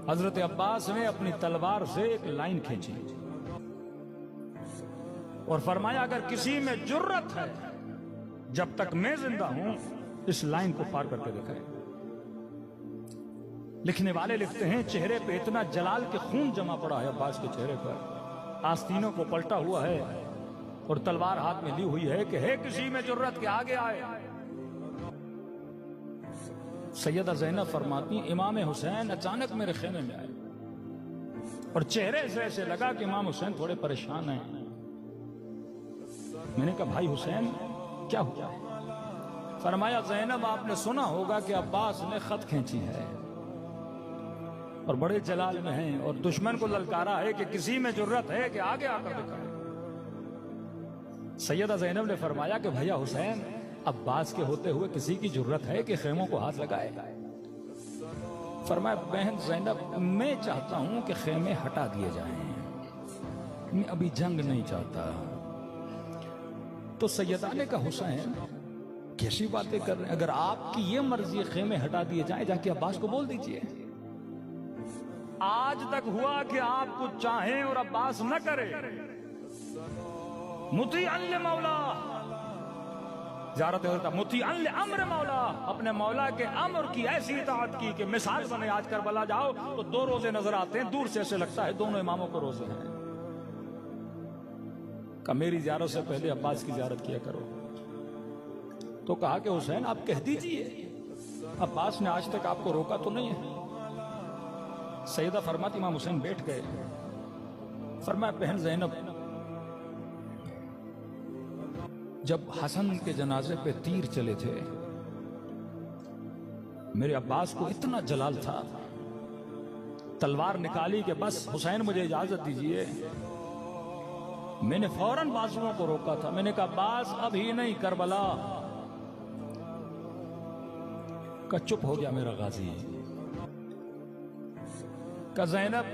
हजरत अब्बास ने अपनी तलवार से एक लाइन खींची और फरमाया, अगर किसी में जुर्रत है जब तक मैं जिंदा हूं इस लाइन को पार करके दिखाए। लिखने वाले लिखते हैं, चेहरे पे इतना जलाल के खून जमा पड़ा है अब्बास के चेहरे पर, आस्तीनों को पलटा हुआ है और तलवार हाथ में ली हुई है कि है किसी में जुर्रत के आगे आए। सैयदा ज़ैनब फरमाती, इमाम हुसैन अचानक मेरे खेमे में आए और चेहरे से ऐसे लगा कि इमाम हुसैन थोड़े परेशान हैं। मैंने कहा, भाई हुसैन क्या हुआ? फरमाया, ज़ैनब आपने सुना होगा कि अब्बास ने खत खींची है और बड़े जलाल में हैं और दुश्मन को ललकारा है कि किसी में जुर्रत है कि आगे आकर दिखाए। सैयदा ज़ैनब ने फरमाया कि भैया हुसैन, अब्बास के होते हुए किसी की जुर्रत है कि खेमों को हाथ लगाए? फरमाया, बहन ज़ैनब, मैं चाहता हूं कि खेमे हटा दिए जाएं, मैं अभी जंग नहीं चाहता। तो सैयदा ने कहा, हुसैन कैसी बातें कर रहे हैं? अगर आपकी ये मर्जी खेमे हटा दिए जाएं, जाके अब्बास को बोल दीजिए। आज तक हुआ कि आप कुछ चाहें और अब्बास न करे। मुती अल्ले मौला, जारत होता मुती अल्ले अम्र मौला, अपने मौला के अम्र की ऐसी इताअत की कि मिसाल बने। आज करबला जाओ तो 2 रोजे नजर आते हैं, दूर से ऐसे लगता है दोनों इमामों को रोजे हैं। का मेरी ज़ियारत से पहले अब्बास की ज़ियारत किया करो। तो कहा कि हुसैन आप कह दीजिए, अब्बास ने आज तक आपको रोका तो नहीं है? सैयदा फरमाती, इमाम हुसैन बैठ गए। फरमाया, बहन ज़ैनब, जब हसन के जनाजे पे तीर चले थे, मेरे अब्बास को इतना जलाल था, तलवार निकाली कि बस हुसैन मुझे इजाजत दीजिए। मैंने फौरन बाजुओं को रोका था। मैंने कहा, अब्बास अभी नहीं, करबला का। चुप हो गया मेरा गाजी। का ज़ैनब,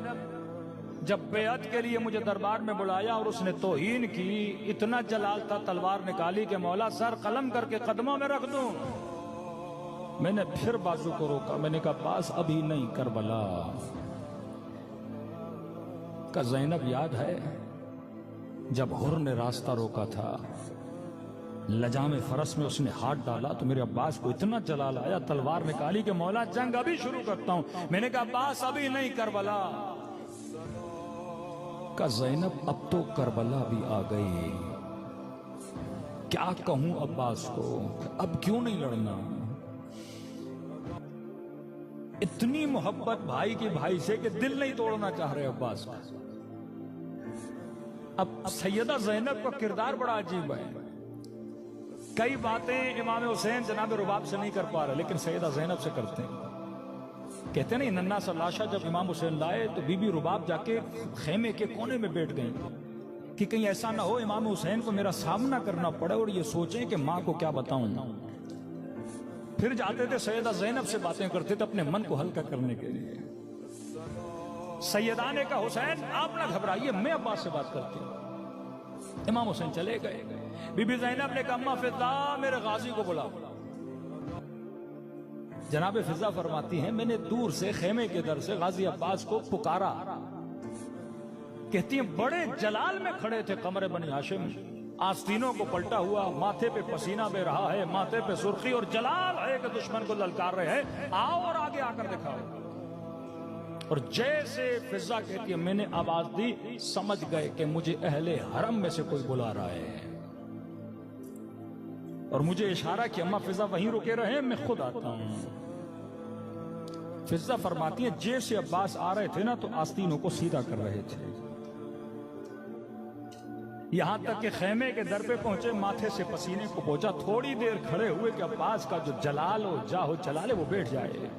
जब बेअत के लिए मुझे दरबार में बुलाया और उसने तौहीन की, इतना जलाल था, तलवार निकाली कि मौला सर कलम करके कदमों में रख दूं। मैंने फिर बाजू को रोका। मैंने कहा, पास अभी नहीं, करबला का। ज़ैनब याद है जब हुर ने रास्ता रोका था, लजाम फरस में उसने हाथ डाला तो मेरे अब्बास को इतना जलाल आया, तलवार निकाली कि मौला जंग अभी शुरू करता हूं। मैंने कहा, अब्बास अभी नहीं, करबला का। ज़ैनब, अब तो करबला भी आ गई, क्या कहूं अब्बास को, अब क्यों नहीं लड़ना? इतनी मोहब्बत भाई की भाई से कि दिल नहीं तोड़ना चाह रहे अब्बास का। अब सैयदा ज़ैनब का किरदार बड़ा अजीब है। कई बातें इमाम हुसैन जनाब रुबाब से नहीं कर पा रहे, लेकिन सैयदा ज़ैनब से करते हैं। कहते नहीं, नन्ना सा लाशा जब इमाम हुसैन लाए तो बीबी रुबाब जाके खेमे के कोने में बैठ गई कि कहीं ऐसा ना हो इमाम हुसैन को मेरा सामना करना पड़े और ये सोचें कि माँ को क्या बताऊं। फिर जाते थे सैयदा ज़ैनब से बातें करते थे अपने मन को हल्का करने के लिए। सैयदा ने कहा, हुसैन आप ना घबराइए, मैं अब्बास से बात करती हूं। इमाम हुसैन चले गए। बीबी ज़ैनब ने कहा, अम्मा फिजा, मेरे गाजी को बुलाओ। जनाब फिजा फरमाती हैं, मैंने दूर से खेमे के दर से गाजी अब्बास को पुकारा। कहती हैं, बड़े जलाल में खड़े थे कमरे बनी हाशिम, आस्तीनों को पलटा हुआ, माथे पे पसीना बह रहा है, माथे पे सुर्खी और जलाल है कि दुश्मन को ललकार रहे हैं, आओ और आगे आकर दिखाओ। और जैसे फिजा कहती है, मैंने आवाज दी, समझ गए कि मुझे अहले हरम में से कोई बुला रहा है और मुझे इशारा कि अम्मा फिजा वहीं रुके रहे, मैं खुद आता हूं। फिजा फरमाती है, जैसे अब्बास आ रहे थे ना तो आस्तीनों को सीधा कर रहे थे, यहां तक कि खेमे के दर पे पहुंचे, माथे से पसीने को पहुंचा। थोड़ी देर खड़े हुए कि अब्बास का जो जलाल हो जाहो जलाले वो बैठ जाए।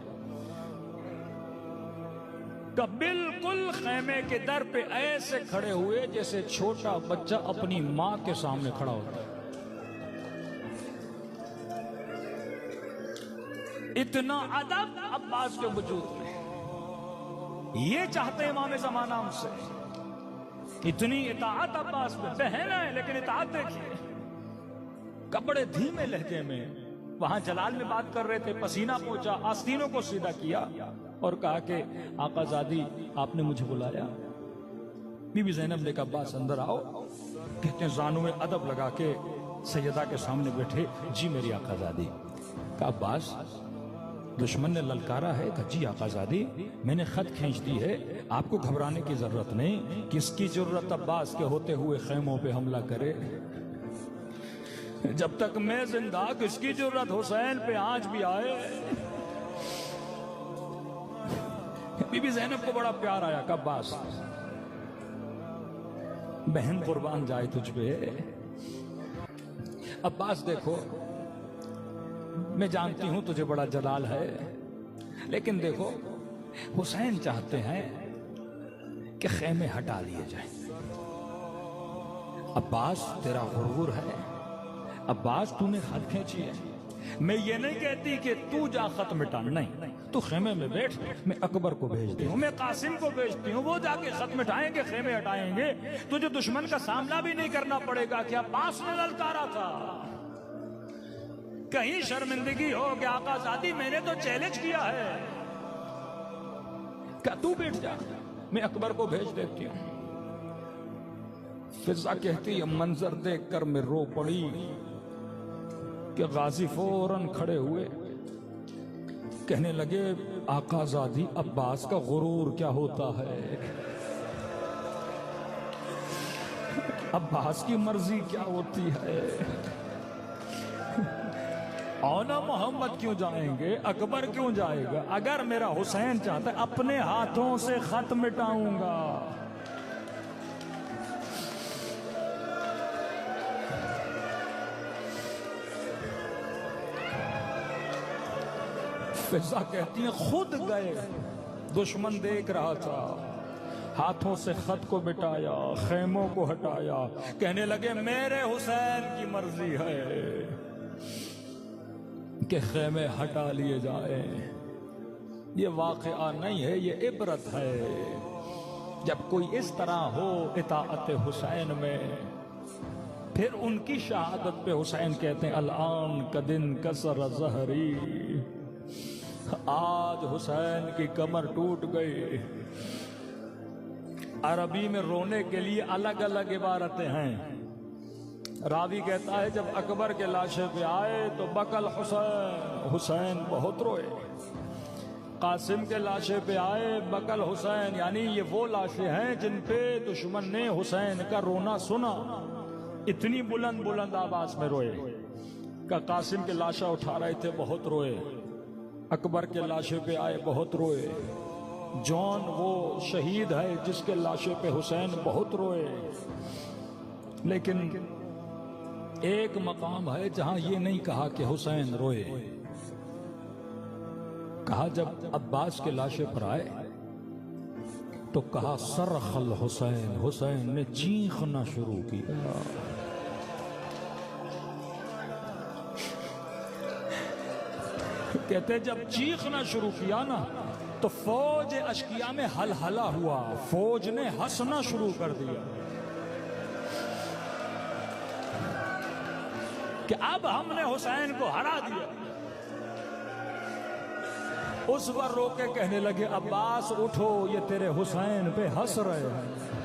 तो बिल्कुल खेमे के दर पे ऐसे खड़े हुए जैसे छोटा बच्चा अपनी मां के सामने खड़ा होता है। इतना अदब अब्बास के वजूद में, ये चाहते इमाम ज़माना हमसे, इतनी इताअत अब्बास में। बहन है लेकिन इताअत देखिए, कपड़े धीमे लहजे में वहां जलाल में बात कर रहे थे, पसीना पहुंचा, आस्तीनों को सीधा किया। और कहा कि आकाजादी आपने मुझे बुलाया। बीबी ज़ैनब ने कहा अब्बास अंदर आओ। कहते हैं जानू में अदब लगा के सैयदा के सामने बैठे, जी मेरी आकाजादी। कहा अब्बास दुश्मन ने ललकारा है? कहा जी आकाजादी मैंने खत खींच दी है, आपको घबराने की जरूरत नहीं। किसकी जरूरत अब्बास के होते हुए खेमों पे हमला करे? जब तक मैं जिंदा किसकी जरूरत हुसैन पे आज भी आए। बीबी ज़ैनब को बड़ा प्यार आया। कहा अब्बास बहन कुर्बान जाए तुझ पे। अब्बास देखो मैं जानती हूं तुझे बड़ा जलाल है, लेकिन देखो हुसैन चाहते हैं कि खेमे हटा लिए जाए। अब्बास तेरा गुरूर है, अब्बास तूने खत खींची है। मैं ये नहीं कहती कि तू जा खत मिटा, नहीं, तू खेमे में बैठ, मैं अकबर को भेजती हूँ, मैं कासिम को भेजती हूँ, वो जाके खत मिटाएंगे, खेमे हटाएंगे। तुझे दुश्मन का सामना भी नहीं करना पड़ेगा कि अब्बास ने ललकारा था। कहीं शर्मिंदगी हो कि आकाजादी मैंने तो चैलेंज किया है। क्या तू बैठ जा, मैं अकबर को भेज देती हूँ। फिजा कहती है मंजर देखकर मैं रो पड़ी कि गाजी फौरन खड़े हुए, कहने लगे आकाजादी अब्बास का गुरूर क्या होता है, अब्बास की मर्जी क्या होती है। औना मोहम्मद क्यों जाएंगे, अकबर क्यों जाएगा? अगर मेरा हुसैन चाहता है अपने हाथों से खत मिटाऊंगा। फिजा कहती है खुद गए, दुश्मन देख रहा था, हाथों से खत को मिटाया, खेमों को हटाया, कहने लगे मेरे हुसैन की मर्जी है कि खेमे हटा लिए जाए। ये वाक़या नहीं है, ये इबरत है। जब कोई इस तरह हो इताअत हुसैन में, फिर उनकी शहादत पे हुसैन कहते हैं अल-आन कदिन कसर ज़हरी, आज हुसैन की कमर टूट गई। अरबी में रोने के लिए अलग अलग इबारतें हैं। रावी कहता है जब अकबर के लाशे पे आए तो बकल हुसैन, हुसैन बहुत रोए। कासिम के लाशे पे आए बकल हुसैन, यानी ये वो लाशें हैं जिन पे दुश्मन ने हुसैन का रोना सुना, इतनी बुलंद बुलंद आवाज में रोए। का कासिम के लाशा उठा रहे थे, बहुत रोए। अकबर के लाशे पे आए, बहुत रोए। जॉन वो शहीद है जिसके लाशे पे हुसैन बहुत रोए। लेकिन एक मकाम है जहां ये नहीं कहा कि हुसैन रोए। कहा जब अब्बास के लाशे पर आए तो कहा सरखल हुसैन, हुसैन ने चीखना शुरू किया। कहते जब चीखना शुरू किया ना तो फौज अशकिया में हलहला हुआ, फौज ने हंसना शुरू कर दिया कि अब हमने हुसैन को हरा दिया। उस पर रोके कहने लगे अब्बास उठो, ये तेरे हुसैन पे हंस रहे हैं।